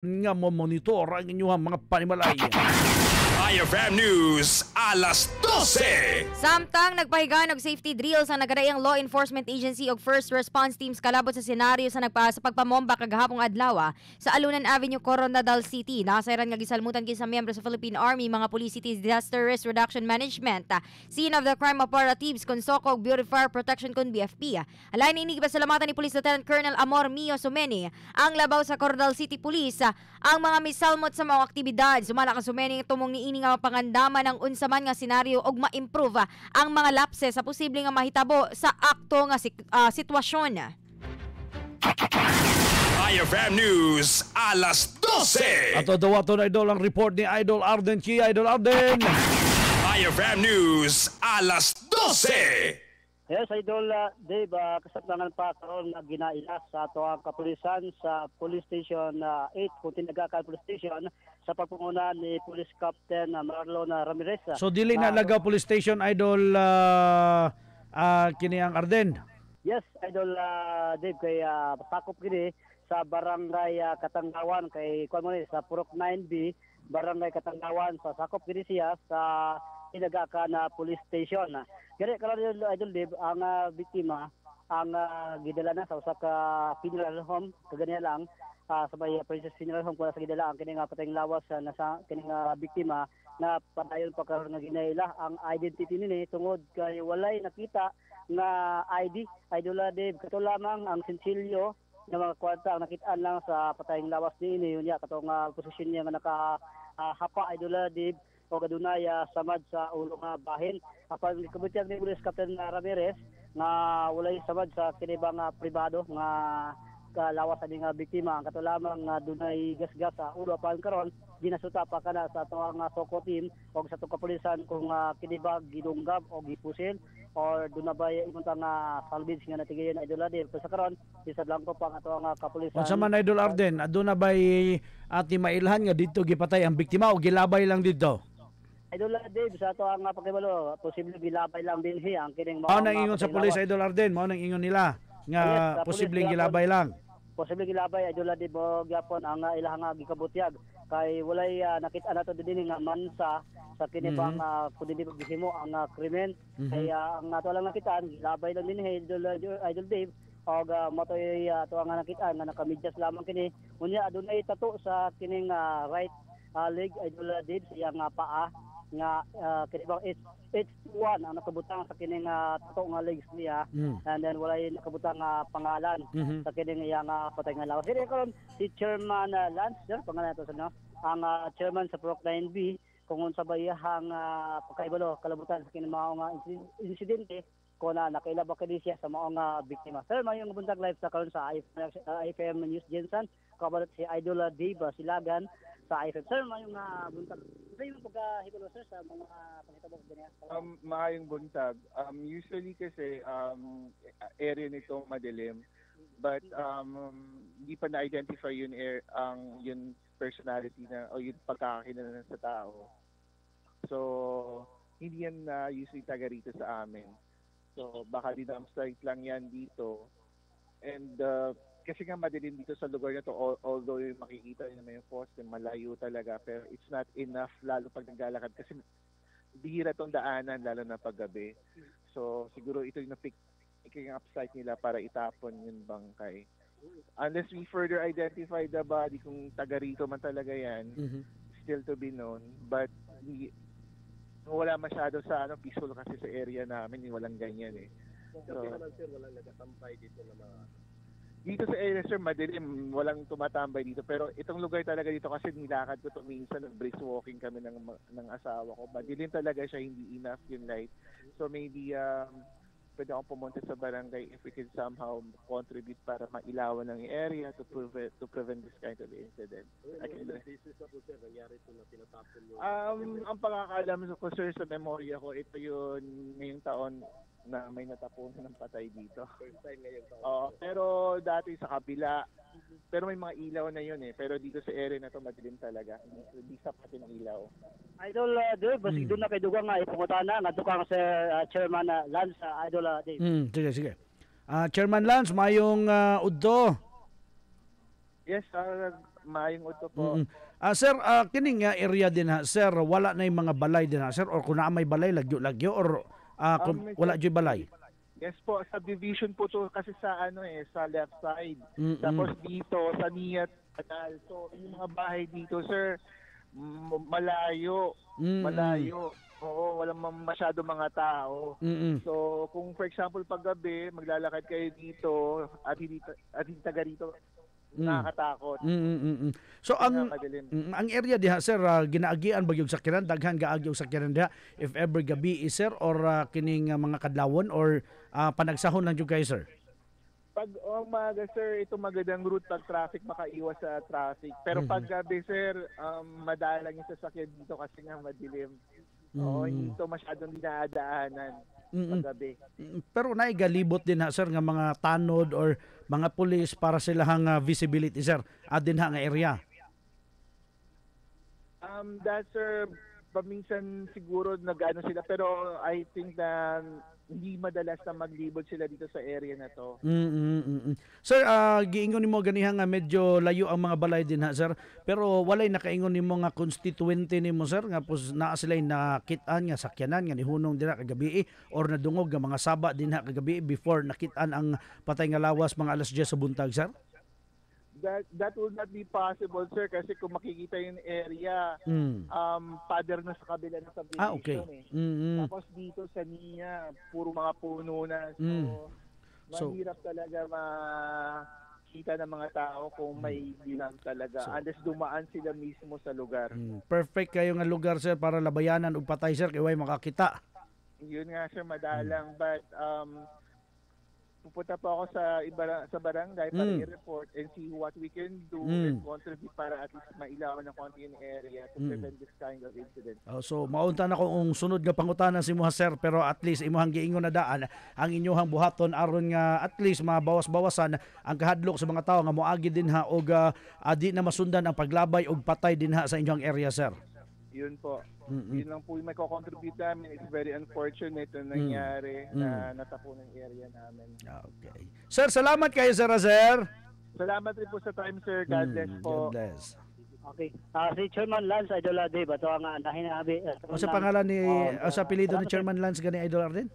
nga mo monitor ang inyong mga panimalay. IFM News, alas 12. Samtang nagpahiga og safety drills ang nagadaiyang law enforcement agency og first response teams kalabot sa senaryo sa pagpamomba kagahapong adlaw sa Alunan Avenue, Coronadal City. Nakasayran nga gisalmutan kinsa miyembro sa Philippine Army, mga Police City Disaster Risk Reduction Management, scene of the crime operatives kun SOCO ug Bureau of Fire Protection kun BFP. Alay ni gipasalamatan ni Police Lieutenant Colonel Amor Mio Sumeni ang labaw sa Coronadal City Police ang mga misalmot sa mga aktibidad. Sumala ka Sumeni tumong niini nga mapangandaman ng unsaman nga senaryo og ma-improve ang mga lapses sa posible nga mahitabo sa akto nga sitwasyon. IFM News, alas 12. Ato dawaton idol ang report ni Idol Arden Chi. Idol Arden. IFM News, alas 12. Yes, Idol Dave, kasablangan pa karon nga ginailas sa ato ang kapulisan sa Police Station 8, kung tinagakan Police Station, sa pagpunguna ni Police Captain Marlon Ramirez. So dili na lagaw police station Idol kini ang Arden. Yes, Idol Dave, kay pasakop gini sa barangay Katanggawan, kay kuan mo ni sa Purok 9B, barangay Katanggawan, sa sakop gini siya sa tinagakan police station. Kaya karon Idol Dave, ang biktima ang gidala na sa usa ka funeral home, kaganiya lang sa may Princess Funeral Home, kung sa gidala ang kining patayng lawas na sa kining biktima na padayon pa karon nga ginaila ang identity nini tungod kay walay nakita nga ID. Idol Dave, kato lamang ang sensilyo na mga kwarta ang nakitaan lang sa patayng lawas niini, yun ya katong posisyon niya nga nakahapa Idol Dave o kadunay samad sa ulo nga bahin. Apan kabutiyag ni Police Captain Ramirez nga walay samad sa kinibang pribado nga kalawas ani nga biktima. Ang kato lamang nga dunay gasgas sa ulo, apan karon ginasuta pa kana sa ato nga SOCO team o sa ato kapulisan kung kinibag gidunggab o gipusil or dunabay imunta nga salvage nga natigayon Idol Arden. Pero sa karon isad lang ko pa ang ato nga kapulisan. Unsa man Idol Arden, aduna bay ati mailhan nga dito gipatay ang biktima o gilabay lang dito? Idol Dave, sa ato ang pakibalo, posible gilabay lang din ang kining mao nang ingon sa pulis Idol Arden, mao nang ingon nila nga posibleng gilabay lang. Posibleng gilabay Idol Dave, mo gyapon ang ilang nga gikabutyag kay walay nakita nato dinhi nga mansa sa kini bang kun dinhi gihimo ang krimen. Kaya ang ato lang nakitaan gilabay lang dinhi Idol Dave og motoy ato nga nakitaan nga nakamidyas lamang kini. Unya adunay tato sa kining right leg Idol Dave, siya nga paa nga kinibang H1 ang nakabutang sa kining tato nga legs niya, and then walay nakabutang pangalan sa kining iya nga patay nga lawas. Dili karon si Chairman Lance, pangalan nato sa no, ang chairman sa Purok 9B, kung unsa ba iyang pagkaibalo kalabutan sa kining mga insidente kung nakailabak kini siya sa mga biktima. Sir, mayong buntag live sa karon sa IFM News Jensen, kabalot si Idol Dave Silagan sa IFM. Sir, mayong buntag. Sa yung pagkahibalo sir sa mga panghitabok ganyan? Maayong buntag. Usually kasi area nito madilim, but hindi pa na-identify yun yung personality na o yung pagkakakilanlan sa tao. So hindi yan usually taga rito sa amin. So baka dinam site lang yan dito. And kasi nga madilim dito sa lugar na to, although yung makikita nyo na yung poste, malayo talaga, pero it's not enough lalo pag naglalakad kasi bihira tong daanan lalo na paggabi. So siguro ito yung picking up site nila para itapon yung bangkay. Unless we further identify the body kung taga rito man talaga yan, still to be known. But wala masyado sa peaceful kasi sa area namin, walang ganyan eh. So, walang nagatampay dito na mga... Dito sa area sir, madilim, walang tumatambay dito. Pero itong lugar talaga dito kasi nilakad ko to minsan, brisk walking kami ng asawa ko. Madilim talaga siya, hindi enough yung light. So maybe pwede akong pumunta sa barangay if we can somehow contribute para mailawan ng area to prevent this kind of incident. Ang pangakalam ko sir sa memorya ko, ito yun ngayong taon na may natapunan ng patay dito. First time ngayon taon. Pero dati sa kabila, pero may mga ilaw na yun eh. Pero dito sa area na to madilim talaga. Hindi sapat yung ilaw. Idol Dave, basi doon na kay dugang nga ipungutana nga dukang sa Chairman Lance Idol Dave. Sige. Chairman Lance, mayong udto. Yes, maayong uto po. Sir, kining nga area din ha, sir, wala na yung mga balay din ha, sir, or kung may balay, lagyo-lagyo, or wala dyan balay? Yes po, subdivision po to kasi sa sa left side. Tapos dito sa Niyat Canal. So yung mga bahay dito, sir, malayo. Malayo. Oo, walang masyado mga tao. So kung for example paggabi, maglalakad kayo dito at hindi taga rito, nakakatakot. So ang area diha, sir, ginaagian ba yung sakyanan, daghan gaagi yung sakyanan diha if ever gabi is, sir, or kining mga kadlawon, or panagsahon lang jud kayo, sir? Pag umaga, sir, ito magandang route pag traffic, makaiwas sa traffic. Pero pag gabi, sir, madalang yung sasakyan dito kasi nga madilim. Oo, hindi ito masyadong dinadaanan pag gabi. Pero naigalibot din ha, sir, nga mga tanod or mga pulis para silang visibility, sir, din ha nga area? That, sir, paminsan siguro nag-ano sila, pero I think na hindi madalas na maglibot sila dito sa area na to. Sir, giingon nimo ganiha nga medyo layo ang mga balay din ha, sir, pero walay nakaingon nimo nga constituente nimo, sir, nga pos naa sila nakitaan nga sakyanan nga nihunong dira kagabi or nadungog nga mga saba din ha kagabi before nakitaan ang patay nga lawas mga alas 10 sa buntag, sir? That will not be possible, sir, kasi kung makikita yung area, pader na sa kabila ng subdivision. Okay. Tapos dito sa Nia, puro mga puno na. So, mahirap talaga makita ng mga tao kung may bilang talaga. Unless dumaan sila mismo sa lugar. Perfect kayo nga lugar, sir, para labayanan og patay, sir, kay way makakita. Yun nga, sir, madalang. But, pupunta po ako sa barangay para i-report and see what we can do and contribute para at least mailawan ng konti yung area to prevent this kind of incident. So maunta na kung sunod nga pangutanan si Muha, sir, pero at least imuhang giingon na daan ang inyuhang buhaton aron nga at least mabawas-bawasan ang kahadlok sa mga tao nga moagi din ha og di na masundan ang paglabay og patay din ha sa inyong area, sir. Yun po. Yun lang po yung may contribute namin. It's very unfortunate na nangyari na natapunan yung area namin. Okay. Sir, salamat kayo, sir. Salamat rin po sa time, sir. God bless po. God bless. Okay. Si Chairman Lance, Idol Dave, ito ang nahinabi. Sa pangalan ni, sa apelido ni Chairman Lance, gani Idol Arden?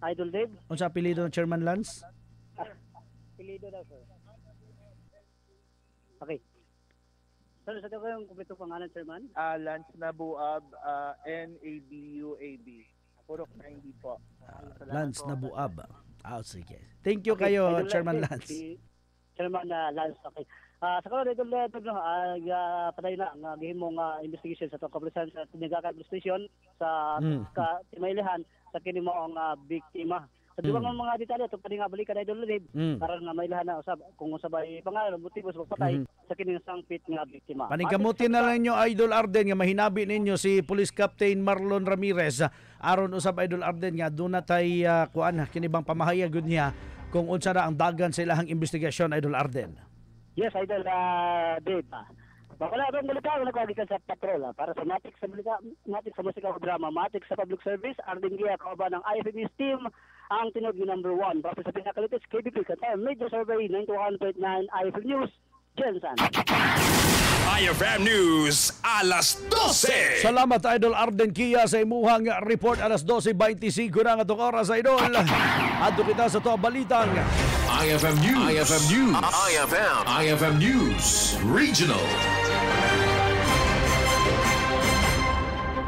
Idol Dave? Sa apelido ni Chairman Lance? Apelido daw, sir. Okay. Sir, sa ito kayong kumpleto pangalan, Chairman? Lance Nabuab, N-A-B-U-A-B. Purok 90 po. Lance Nabuab. Sige. Thank you kayo, Idol Chairman Dave, Lance. Chairman Lance, okay. Sa karon Idol Dave, patay na ang gihimong investigation sa itong kapulisan sa Tinigakan Police Station sa Timaylihan sa kini mo ang biktima. Sa duwang mga detalye ito pa nga balikan Idol Dave para nga mailahan na usab kung usabay pangalan motibo sa pagpatay sa kining sangpit nga biktima. Paningkamutin na lang nyo, Idol Arden, nga mahinabi ninyo si Police Captain Marlon Ramirez aron usab Idol Arden nga doon na tay kinibang pamahayag niya kung unsa na ang dagan sa ilahang investigasyon, Idol Arden. Yes, Idol Dave. Wala bang balita na nagkagikan sa patrol para sa matik sa balita, matik sa musika o drama, matik sa public service, Arden Gia, kauban ng IFB team, ang tinog ni number 1. Para sa pinakalitis, KBP, Qatar, Major Survey, 91.9 IFB News, Jensen. IFM News, alas 12. Salamat, Idol Arden Kia, sa imuhang report alas 12:25 na nga itong oras, Idol. Adto kita sa to balitang IFM News. IFM News. IFM News. Regional.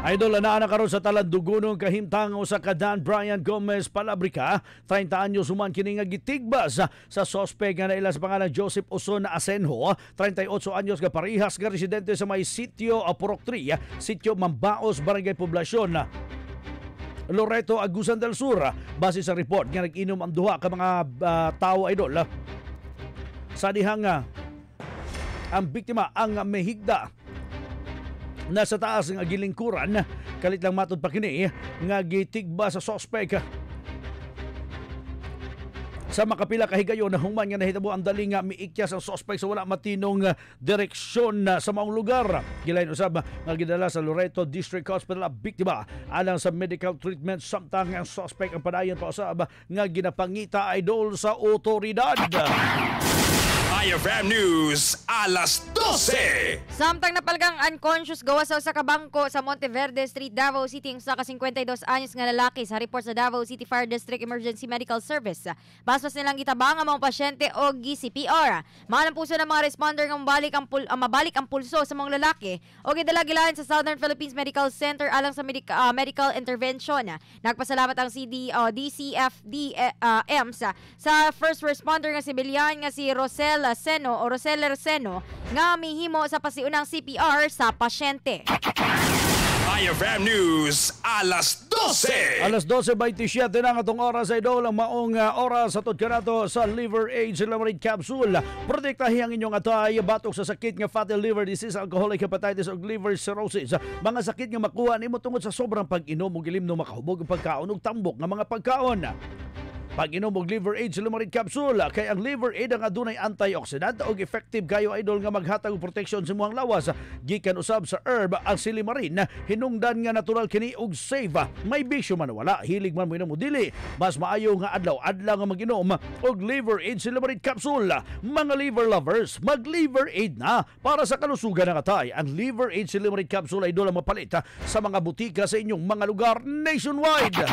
Idol, anaan karon sa Talandugunong kahimtang sa Dan Brian Gomez Palabrica, 30 anyos human kini nga gitigbas sa sospek nga naila sa pangalan Joseph Oson Asenjo, 38 anyos nga parihas nga residente sa may sitio Purok 3, sitio Mambaos, Barangay Poblasyon, Loreto, Agusan del Sur. Base sa report nga nag-inom ang duha ka mga tao, Idol. Sa dihang ang biktima ang mehigda nasa taas ng gilingkuran, kalit lang matod pa kini nga gitigba sa sospek sa makapila ka higayon na human nga nahitabo ang dali nga miikya sa sospek sa wala matinong direksyon sa maong lugar. Gilain usab nga gidala sa Loreto District Hospital ang biktima alang sa medical treatment, samtang ang sospek ang padayon pa usab nga ginapangita, Idol, sa otoridad. IFM News, alas 12. Samtang napalgang unconscious gawa sa bangko sa Monteverde Street, Davao City ang sa 52 anyos nga lalaki sa report sa Davao City Fire District Emergency Medical Service. Basbas nilang gitabang ang mga pasyente o gi-CPR. Maalang puso ng mga responder nga mabalik ang pulso sa mga lalaki o gidala-gilahan sa Southern Philippines Medical Center alang sa medical intervention. Nagpasalamat ang DCFD-M sa first responder nga sibilyan nga si Rosel Seno nga mihimo sa pasiunang CPR sa pasyente. IFM News, alas 12. Alas 12:27 na nga itong oras ay idol ang maong oras sa kanato sa Liver Aid Celebrate Capsule. Protektahi ang inyong atay batok sa sakit nga fatty liver disease, alcoholic hepatitis o liver cirrhosis. Mga sakit nga makuha nimo tungod sa sobrang pag-inom og ilim no makahubog ang pagkaon ug tambok nga mga pagkaon. Pag-inom og Liver Aid Celebrate Capsule kay ang Liver Aid ang adunay antioxidant og effective kayo idol nga maghatag og proteksyon sa imong lawas gikan usab sa herb ang silimarin, hinungdan nga natural kini og safe. May bisyo man wala, hilig man mo inom o dili, mas maayo nga adlaw-adlaw nga mag-inom og Liver Aid Celebrate Capsule. Mga liver lovers, mag Liver Aid na para sa kalusugan ng atay. Ang Liver Aid Celebrate Capsule ay idol ang mapalit sa mga butika sa inyong mga lugar nationwide.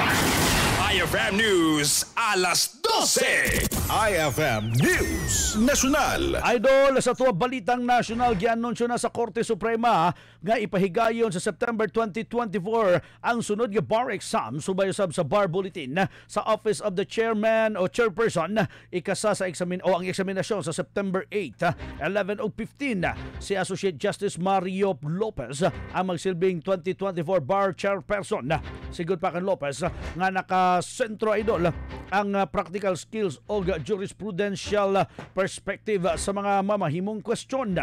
IFM News, alas 12. IFM News National. Idol, sa tuwa balitang national, gianunsyo na sa Korte Suprema nga ipahigayon sa September 2024 ang sunod nga bar exam subay usab sa bar bulletin sa Office of the Chairman o Chairperson. Ikasa sa ang eksaminasyon sa September 8, 11 o 15. Si Associate Justice Mario Lopez ang magsilbing 2024 bar chairperson. Sigud pa kan Lopez nga sentro idol ang practical skills o jurisprudential perspective sa mga mamahimong question.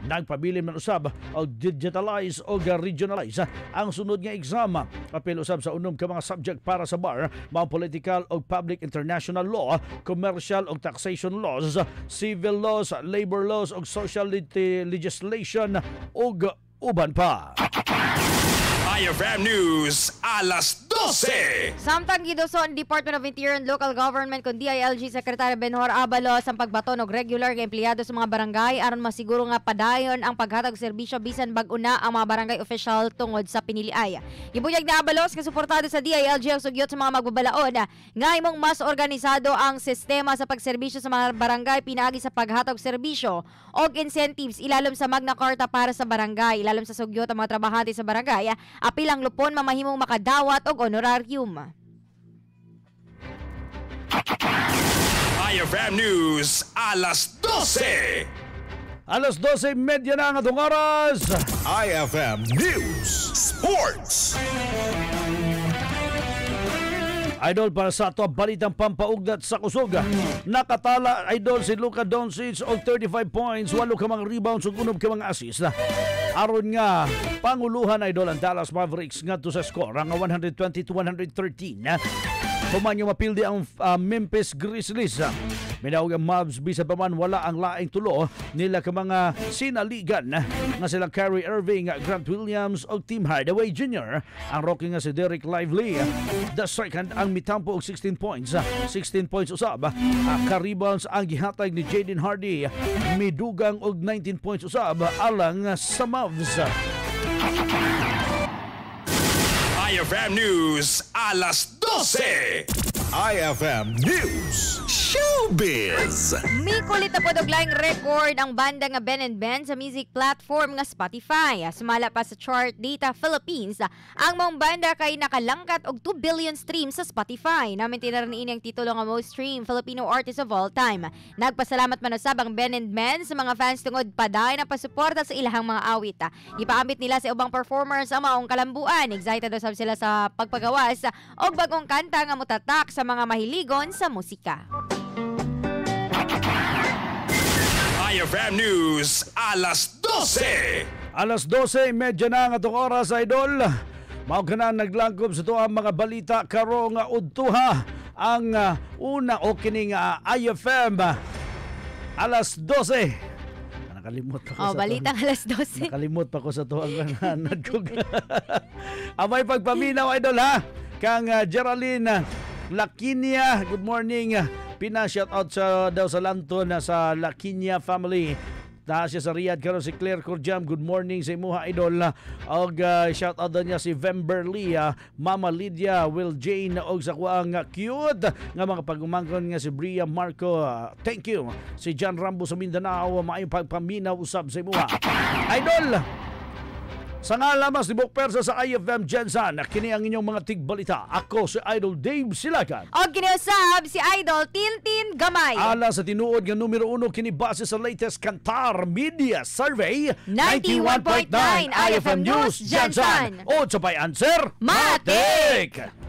Nagpabilin man usab o digitalize o regionalize ang sunod nga exam. Apil usab sa unom ka mga subject para sa bar, mga political o public international law, commercial o taxation laws, civil laws, labor laws o social legislation o uban pa. IFM News, alas 12. Samtang gidoson Department of Interior and Local Government kun DILG Secretary Benhor Abalos ang pagbaton og regular nga empleyado sa mga barangay aron masiguro nga padayon ang paghatag serbisyo bisan bag-una ang mga barangay official tungod sa piniliay. Gibuyag na Abalos nga suportado sa DILG ang sugyot sa mga magbabalaod nga imong mas organisado ang sistema sa pagserbisyo sa mga barangay pinaagi sa paghatag serbisyo og incentives ilalom sa Magna Carta para sa barangay, ilalom sa sugyot ang mga trabahante sa barangay. Apilang lupon mamahimong makadawat og honorarium. IFM News, alas 12. Alas 12:30 na ang atong oras. IFM News Sports. Idol, para sa ato balitang pampaugdat sa kusog. Nakatala idol si Luka Doncic og 35 points, 8 ka mga rebounds ug 9 ka mga assist. Aron nga panguluhan idol ang Dallas Mavericks ngadto sa score nga 120-113. Human yung mapildi ang Memphis Grizzlies. Minawag ang Mavs bisan pa man wala ang laing tulo nila ka mga sinaligan nga sila Kyrie Irving, Grant Williams o Tim Hardaway Jr. Ang rookie nga si Derek Lively, the second ang mitampo og 16 points. 16 points usab. Ka-rebounds ang gihatag ni Jaden Hardy, midugang og 19 points usab alang sa Mavs. IFM News, alas 12. IFM News Showbiz. Mikulit na po doglaing record ang banda nga Ben & Ben sa music platform nga Spotify. Sumala pa sa chart data Philippines, ang mong banda kay nakalangkat og 2 billion streams sa Spotify. Namin tinaran ini ang titulo nga most streamed Filipino artist of all time. Nagpasalamat man usab ang Ben & Ben sa mga fans tungod paday na pasuporta sa ilahang mga awit. Ipaambit nila sa ubang performers ang maong kalambuan. Excited usab sila sa pagpagawas og bagong kanta nga mutatak sa mga mahiligon sa musika. IFM News, alas 12. Alas 12:30 na ang atong oras, idol. Mao ka na naglangkob sa tuang mga balita karong udtuha. Ang una o kining IFM alas 12. Nakalimot pa ko sa balitang alas 12. Nakalimot pa ko sa tuang nagkug. Amay pagpaminaw, idol, ha. Kang Geraldine Lakinia, good morning. Pina-shoutout daw sa Lanton na sa Lakinya family. Taas siya sa Riyadh karon si Claire Corjam. Good morning sa imuha idol. Og shout out niya si Vemberly, Mama Lydia, Will Jane og sa kuang cute nga mga pagumangkon nga si Bria Marco. Thank you. Si John Rambo sa Mindanao, maayong pagpaminaw usab sa imuha. Idol, sa nga lamas ni Bok Persa sa IFM Jensan, kini ang inyong mga tigbalita. Ako si Idol Dave Silagan. O kiniusab si Idol Tintin Gamay. Ala sa tinuod nga numero 1 kini base sa latest Kantar Media Survey 91.9 IFM News Jensan. O sa pay answer, Matik!